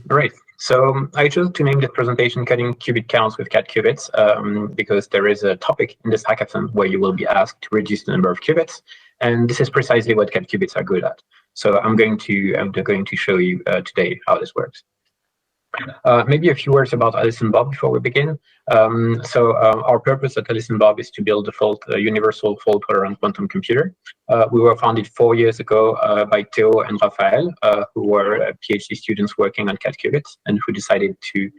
Right. So I chose to name this presentation Cutting Qubit Counts with Cat Qubits because there is a topic in this hackathon where you will be asked to reduce the number of qubits, and this is precisely what Cat Qubits are good at. So I'm going to show you today how this works. Maybe a few words about Alice and Bob before we begin. Our purpose at Alice and Bob is to build a universal fault-tolerant quantum computer. We were founded 4 years ago by Theo and Raphael, who were PhD students working on cat qubits, and who decided to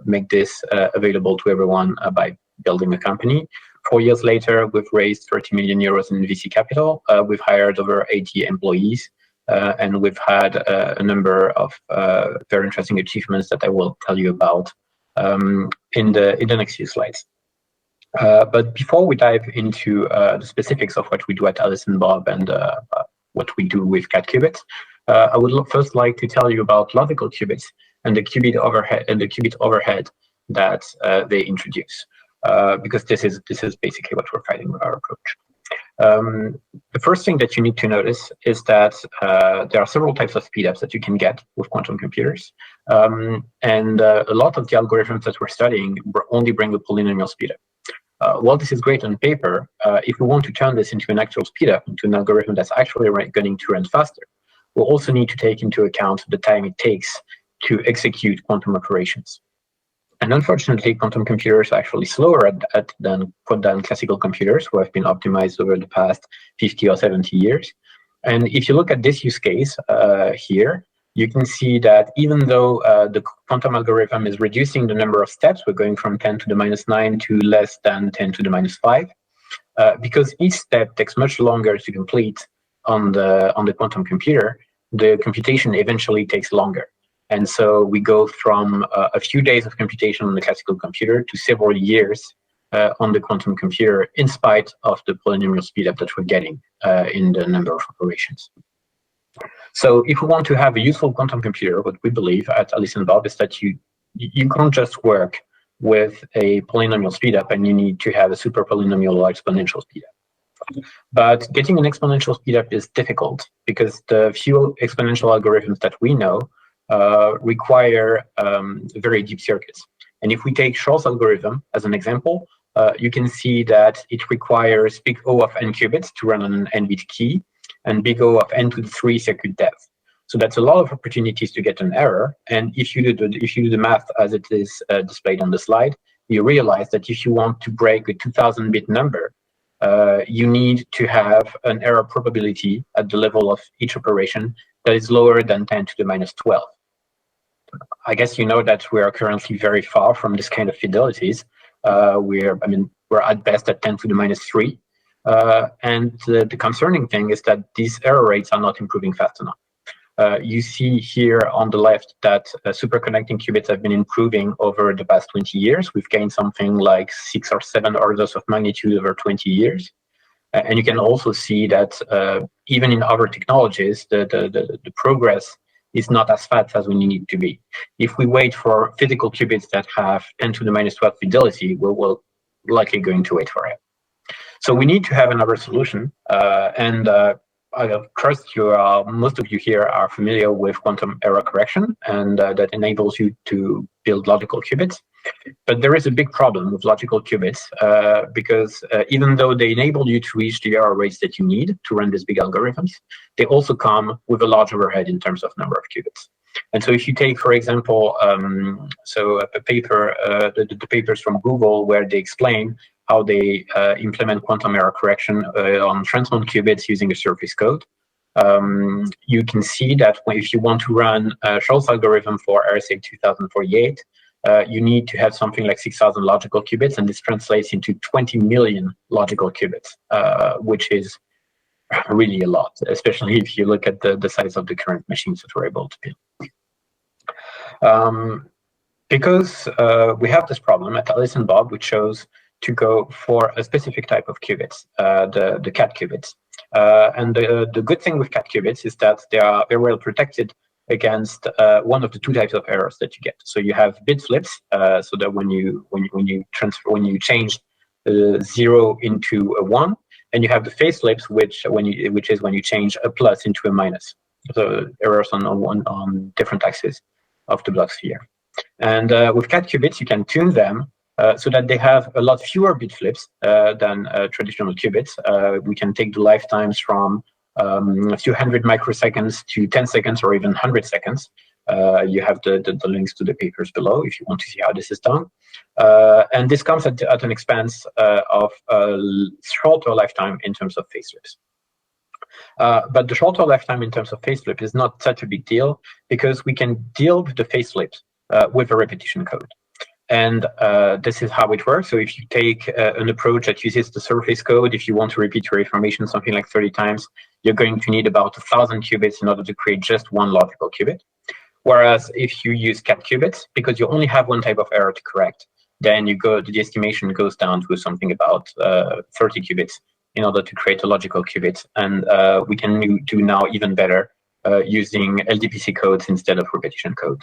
make this available to everyone by building a company. 4 years later, we've raised 30 million euros in VC capital. We've hired over 80 employees. And we've had a number of very interesting achievements that I will tell you about in the next few slides. But before we dive into the specifics of what we do at Alice and Bob and what we do with cat qubits, I would first like to tell you about logical qubits and the qubit overhead that they introduce, because this is basically what we're fighting with our approach. The first thing that you need to notice is that there are several types of speedups that you can get with quantum computers. And a lot of the algorithms that we're studying only bring a polynomial speedup. While this is great on paper, if we want to turn this into an actual speedup, into an algorithm that's actually going to run faster, we'll also need to take into account the time it takes to execute quantum operations. And unfortunately, quantum computers are actually slower than classical computers who have been optimized over the past 50 or 70 years. And if you look at this use case here, you can see that even though the quantum algorithm is reducing the number of steps, we're going from 10 to the minus 9 to less than 10 to the minus 5, because each step takes much longer to complete on the quantum computer, the computation eventually takes longer. And so we go from a few days of computation on the classical computer to several years on the quantum computer, in spite of the polynomial speedup that we're getting in the number of operations. So if we want to have a useful quantum computer, what we believe at Alice and Bob is that you can't just work with a polynomial speedup and you need to have a super polynomial or exponential speedup. But getting an exponential speedup is difficult because the few exponential algorithms that we know require very deep circuits. And if we take Shor's algorithm as an example, you can see that it requires big O of n qubits to run on an n-bit key and big O of n to the 3 circuit depth. So that's a lot of opportunities to get an error. And if you do the math as it is displayed on the slide, you realize that if you want to break a 2000-bit number, you need to have an error probability at the level of each operation that is lower than 10 to the minus 12. I guess you know that we are currently very far from this kind of fidelities. We're at best at 10 to the minus 3. And the concerning thing is that these error rates are not improving fast enough. You see here on the left that superconducting qubits have been improving over the past 20 years. We've gained something like 6 or 7 orders of magnitude over 20 years. And you can also see that even in other technologies, the progress is not as fast as we need it to be. If we wait for physical qubits that have 10 to the minus 12 fidelity, we're likely going to wait for it. So we need to have another solution. Of course, most of you here are familiar with quantum error correction, and that enables you to build logical qubits. But there is a big problem with logical qubits because even though they enable you to reach the error rates that you need to run these big algorithms, they also come with a large overhead in terms of number of qubits. And so if you take, for example, the papers from Google where they explain how they implement quantum error correction on transmon qubits using a surface code, you can see that if you want to run Shor's algorithm for RSA 2048, you need to have something like 6,000 logical qubits, and this translates into 20 million logical qubits, which is really a lot, especially if you look at the size of the current machines that we're able to build. Because we have this problem at Alice and Bob, we chose to go for a specific type of qubits, the cat qubits. And the good thing with cat qubits is that they are very well protected against one of the two types of errors that you get. So you have bit flips, so that when you change 0 into a 1, and you have the phase flips, which is when you change a plus into a minus. the errors on different axes of the block sphere. And with cat qubits, you can tune them so that they have a lot fewer bit flips than traditional qubits. We can take the lifetimes from a few hundred microseconds to 10 seconds or even 100 seconds. You have the links to the papers below if you want to see how this is done. And this comes at an expense of shorter lifetime in terms of phase flips. But the shorter lifetime in terms of phase flip is not such a big deal because we can deal with the phase flips with a repetition code. And this is how it works. So if you take an approach that uses the surface code, if you want to repeat your information something like 30 times, you're going to need about 1,000 qubits in order to create just one logical qubit. Whereas if you use cat qubits, because you only have one type of error to correct, then the estimation goes down to something about 30 qubits in order to create a logical qubit. And we can do now even better using LDPC codes instead of repetition code.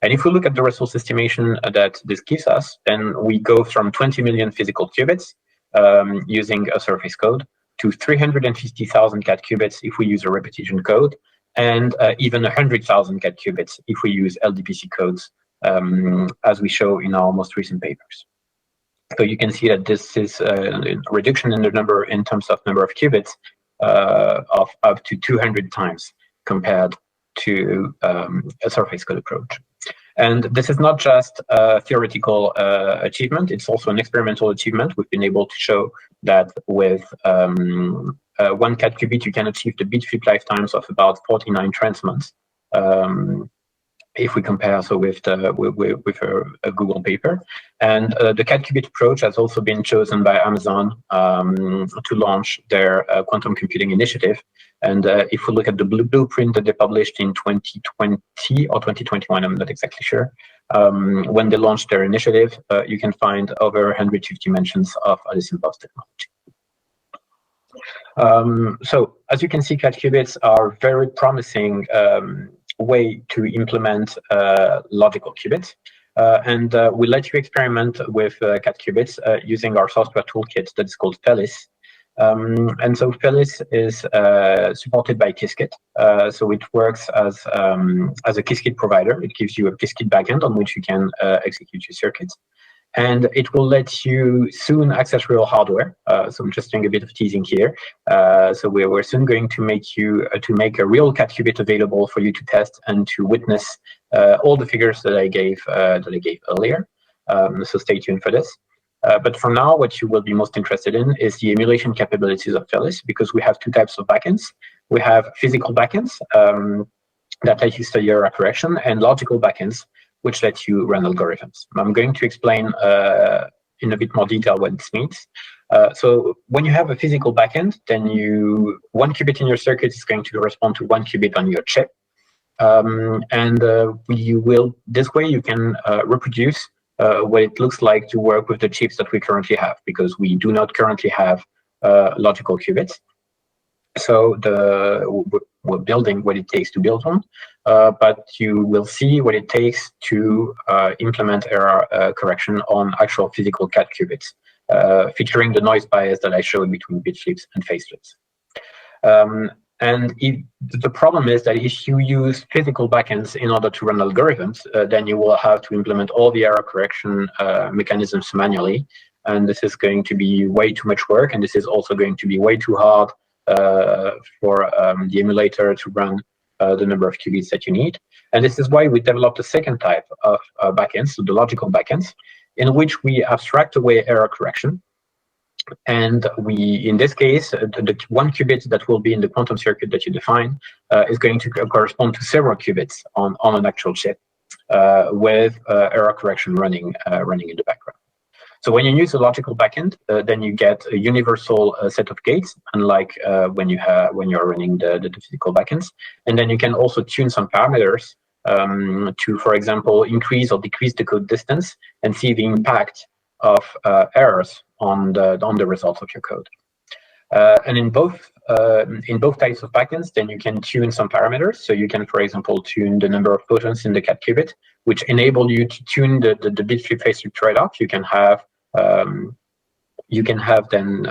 And if we look at the resource estimation that this gives us, then we go from 20 million physical qubits using a surface code to 350,000 cat qubits if we use a repetition code, and even 100,000 cat qubits if we use LDPC codes, as we show in our most recent papers. So you can see that this is a reduction in the number in terms of number of qubits of up to 200 times compared to a surface code approach. And this is not just a theoretical achievement, it's also an experimental achievement. We've been able to show that with one cat qubit, you can achieve the bit flip lifetimes of about 49 transmons. If we compare so with a Google paper. And the cat qubit approach has also been chosen by Amazon to launch their quantum computing initiative. And if we look at the blueprint that they published in 2020 or 2021, I'm not exactly sure, when they launched their initiative, you can find over 150 mentions of Alice in Box technology. So as you can see, cat qubits are very promising way to implement logical qubits. And we let you experiment with cat qubits using our software toolkit that is called Felis. And so Felis is supported by Qiskit. So it works as a Qiskit provider. It gives you a Qiskit backend on which you can execute your circuits. And it will let you soon access real hardware. So I'm just doing a bit of teasing here. So we're soon going to make a real cat qubit available for you to test and to witness all the figures that I gave earlier. So stay tuned for this. But for now, what you will be most interested in is the emulation capabilities of Felis, because we have two types of backends. We have physical backends that let you study error correction, and logical backends which let you run algorithms. I'm going to explain in a bit more detail what this means. So when you have a physical backend, then one qubit in your circuit is going to correspond to one qubit on your chip. This way you can reproduce what it looks like to work with the chips that we currently have, because we do not currently have logical qubits. So we're building what it takes to build one, but you will see what it takes to implement error correction on actual physical cat qubits, featuring the noise bias that I showed between bit flips and phase flips. And the problem is that if you use physical backends in order to run algorithms, then you will have to implement all the error correction mechanisms manually. And this is going to be way too much work. And this is also going to be way too hard for the emulator to run the number of qubits that you need. And this is why we developed a second type of backends, so the logical backends, in which we abstract away error correction. And in this case, the one qubit that will be in the quantum circuit that you define is going to correspond to several qubits on an actual chip with error correction running in the background. So when you use a logical backend, then you get a universal set of gates, unlike when you're running the physical backends. And then you can also tune some parameters to, for example, increase or decrease the code distance and see the impact of errors on the results of your code. And in both types of backends, then you can tune some parameters. So you can, for example, tune the number of photons in the cat qubit, which enable you to tune the bit flip phase flip trade-off. You can have then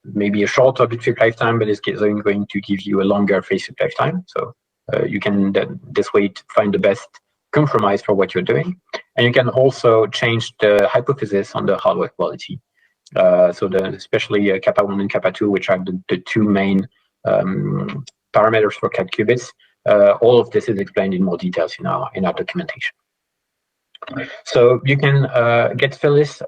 maybe a shorter bit flip lifetime, but it's going to give you a longer phase flip lifetime. So you can this way find the best compromise for what you're doing. And you can also change the hypothesis on the hardware quality. So especially kappa 1 and kappa 2, which are the two main parameters for cat qubits. All of this is explained in more details in our documentation. So you can get Phyllis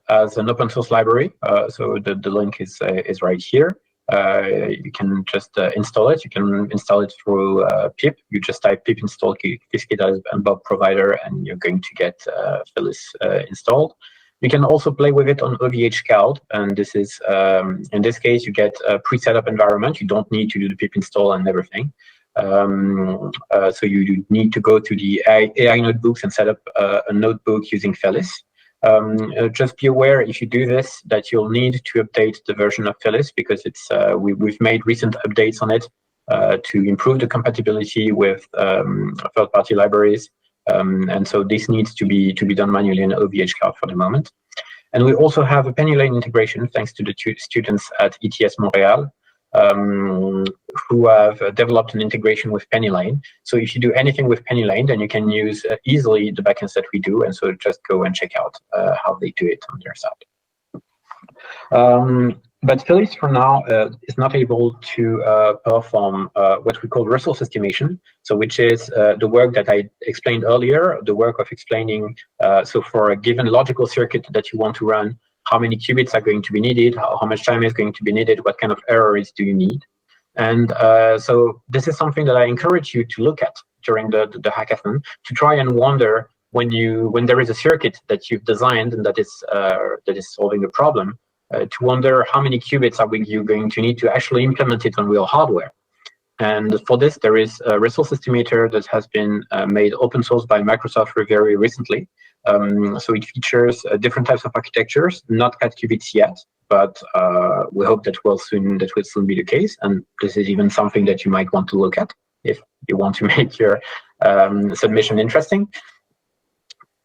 as an open source library. So the link is right here. You can just install it. You can install it through pip. You just type pip install Qiskit and Bob provider, and you're going to get Phyllis installed. You can also play with it on OVH Cloud, and this is in this case you get a pre-set-up environment. You don't need to do the pip install and everything. So you need to go to the AI notebooks and set up a notebook using Phyllis. Just be aware if you do this that you'll need to update the version of Phyllis, because it's we've made recent updates on it to improve the compatibility with third-party libraries, and so this needs to be done manually in OVH Cloud for the moment. And we also have a PennyLane integration thanks to the students at ETS Montreal, who have developed an integration with PennyLane. So if you do anything with PennyLane, then you can use easily the backends that we do, and so just go and check out how they do it on their side. But Phyllis, for now, is not able to perform what we call resource estimation, so which is the work that I explained earlier, the work of explaining, so for a given logical circuit that you want to run, how many qubits are going to be needed, how much time is going to be needed, what kind of errors do you need. And so this is something that I encourage you to look at during the hackathon, to try and wonder when there is a circuit that you've designed and that is solving a problem, to wonder how many qubits are you going to need to actually implement it on real hardware. And for this, there is a resource estimator that has been made open source by Microsoft very recently. So it features different types of architectures, not cat qubits yet, but we hope that will soon be the case. And this is even something that you might want to look at if you want to make your submission interesting.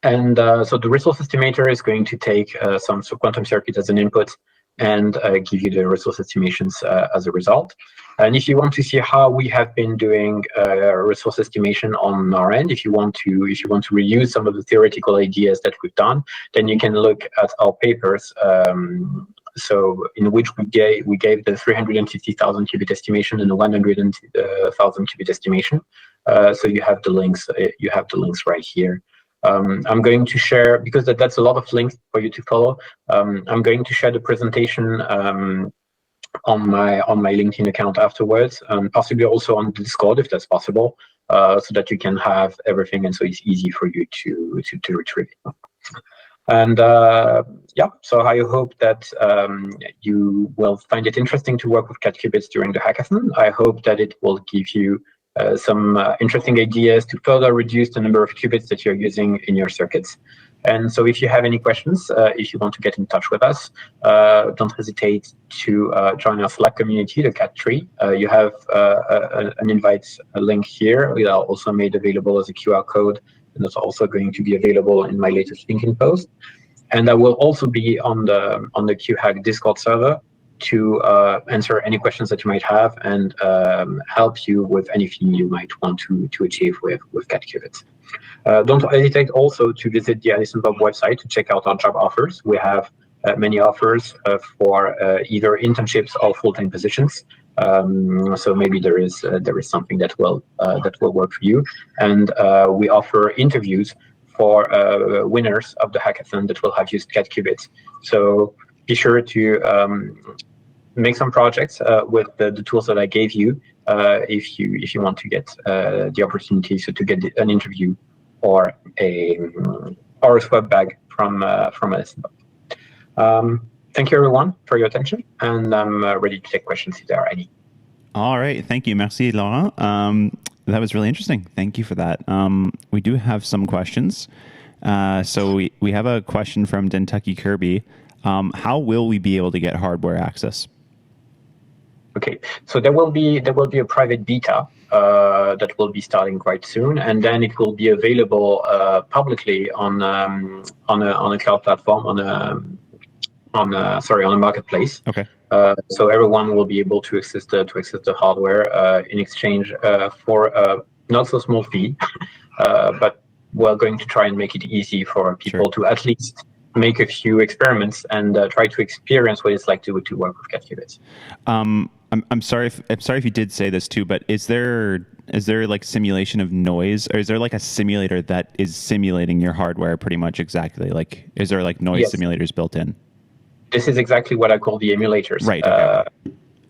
And so the resource estimator is going to take some quantum circuit as an input and give you the resource estimations as a result. And if you want to see how we have been doing resource estimation on our end, if you want to reuse some of the theoretical ideas that we've done, then you can look at our papers. So in which we gave the 350,000 qubit estimation and the 100,000 qubit estimation. So you have the links. You have the links right here. I'm going to share, because that's a lot of links for you to follow. I'm going to share the presentation on my LinkedIn account afterwards, possibly also on Discord if that's possible, so that you can have everything, and so it's easy for you to retrieve it. And yeah, so I hope that you will find it interesting to work with cat qubits during the hackathon. I hope that it will give you some interesting ideas to further reduce the number of qubits that you're using in your circuits. And so if you have any questions, if you want to get in touch with us, don't hesitate to join our Slack community, the Cat Tree. You have an invite link here. We are also made available as a QR code, and it's also going to be available in my latest LinkedIn post. And I will also be on the QHack Discord server to answer any questions that you might have and help you with anything you might want to achieve with cat qubits. Don't hesitate also to visit the Alice and Bob website to check out our job offers. We have many offers for either internships or full-time positions. So maybe there is something that will work for you. And we offer interviews for winners of the hackathon that will have used cat qubits. So be sure to make some projects with the tools that I gave you if you want to get the opportunity to get an interview or a swap bag from Alice. Thank you everyone for your attention, and I'm ready to take questions if there are any. All right, thank you, merci Laurent. That was really interesting. Thank you for that. We do have some questions. So we have a question from Dentucky Kirby. How will we be able to get hardware access? Okay, so there will be a private beta that will be starting quite soon, and then it will be available publicly on a cloud platform, on on a marketplace. Okay. So everyone will be able to access the hardware in exchange for a not so small fee, but we're going to try and make it easy for people to at least make a few experiments and try to experience what it's like to work with cat qubits. I'm sorry if you did say this too, but is there like simulation of noise, or is there like a simulator that is simulating your hardware pretty much exactly? Like, is there like noise simulators built in? This is exactly what I call the emulators. Right.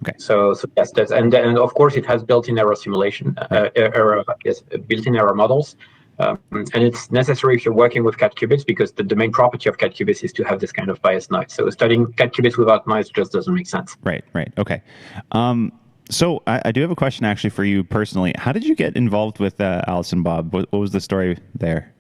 Okay. So yes, and of course it has built-in error simulation, built-in error models. And it's necessary if you're working with cat qubits, because the main property of cat qubits is to have this kind of biased noise. So studying cat qubits without noise just doesn't make sense. Right. Okay. So I do have a question actually for you personally. How did you get involved with Alice and Bob? What was the story there?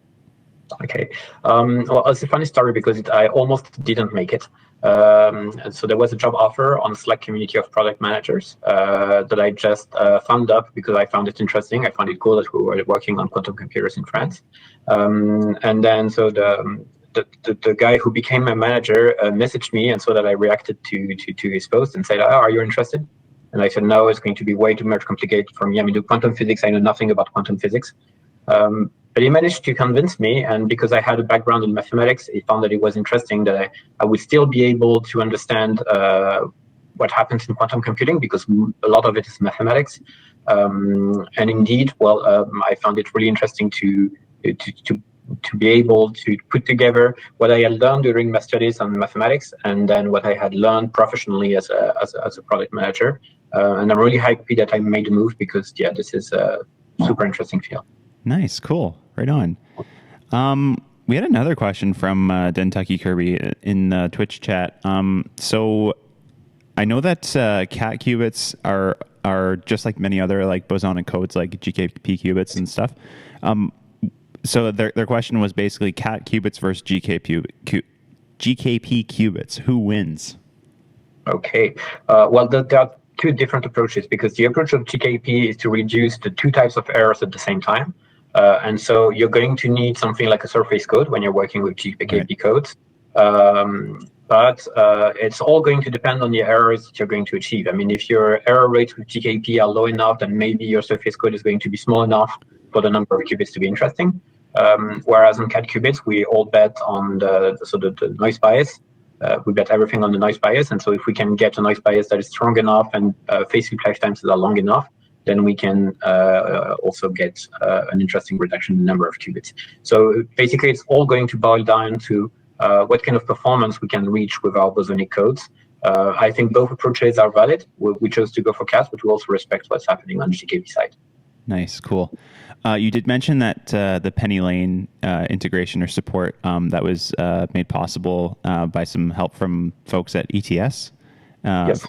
Okay. Well, it's a funny story because I almost didn't make it. And so there was a job offer on Slack community of product managers that I just thumbed up because I found it interesting. I found it cool that we were working on quantum computers in France. And then so the guy who became my manager messaged me and saw that I reacted to his post and said, "Oh, are you interested?" And I said, "No, it's going to be way too much complicated for me. I mean, quantum physics, I know nothing about quantum physics." But he managed to convince me, and because I had a background in mathematics, he found that it was interesting that I would still be able to understand what happens in quantum computing, because a lot of it is mathematics. And indeed, I found it really interesting to be able to put together what I had learned during my studies on mathematics, and then what I had learned professionally as a product manager. And I'm really happy that I made the move, because this is a super interesting field. Nice, cool, right on. We had another question from Dentucky Kirby in the Twitch chat. So I know that cat qubits are just like many other like bosonic codes, like GKP qubits and stuff. So their question was basically cat qubits versus GKP qubits. Who wins? Okay. Well, there are two different approaches, because the approach of GKP is to reduce the two types of errors at the same time. And so you're going to need something like a surface code when you're working with GKP codes. But it's all going to depend on the errors that you're going to achieve. I mean, if your error rates with GKP are low enough, then maybe your surface code is going to be small enough for the number of qubits to be interesting. Whereas on cat qubits, we all bet on the noise bias. We bet everything on the noise bias. And so if we can get a noise bias that is strong enough and phase sweep lifetimes that are long enough, then we can also get an interesting reduction in the number of qubits. So basically, it's all going to boil down to what kind of performance we can reach with our bosonic codes. I think both approaches are valid. We chose to go for cat, but we also respect what's happening on the GKP side. Nice, cool. You did mention that the PennyLane integration or support that was made possible by some help from folks at ETS.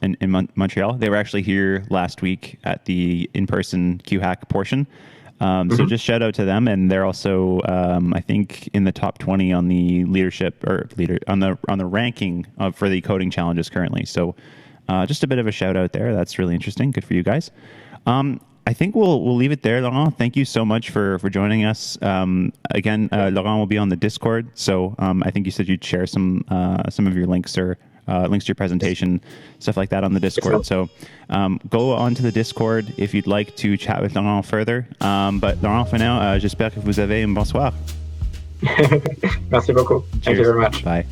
In Montreal. They were actually here last week at the in-person QHack portion. So just shout out to them, and they're also, I think, in the top 20 on the on the ranking for the coding challenges currently. So just a bit of a shout out there. That's really interesting. Good for you guys. I think we'll leave it there, Laurent. Thank you so much for joining us. Again, Laurent will be on the Discord. So I think you said you'd share some of your links or links to your presentation, stuff like that on the Discord. So go on to the Discord if you'd like to chat with Laurent further. But Laurent, for now, j'espère que vous avez un bonsoir. Merci beaucoup. Cheers. Thank you very much. Bye.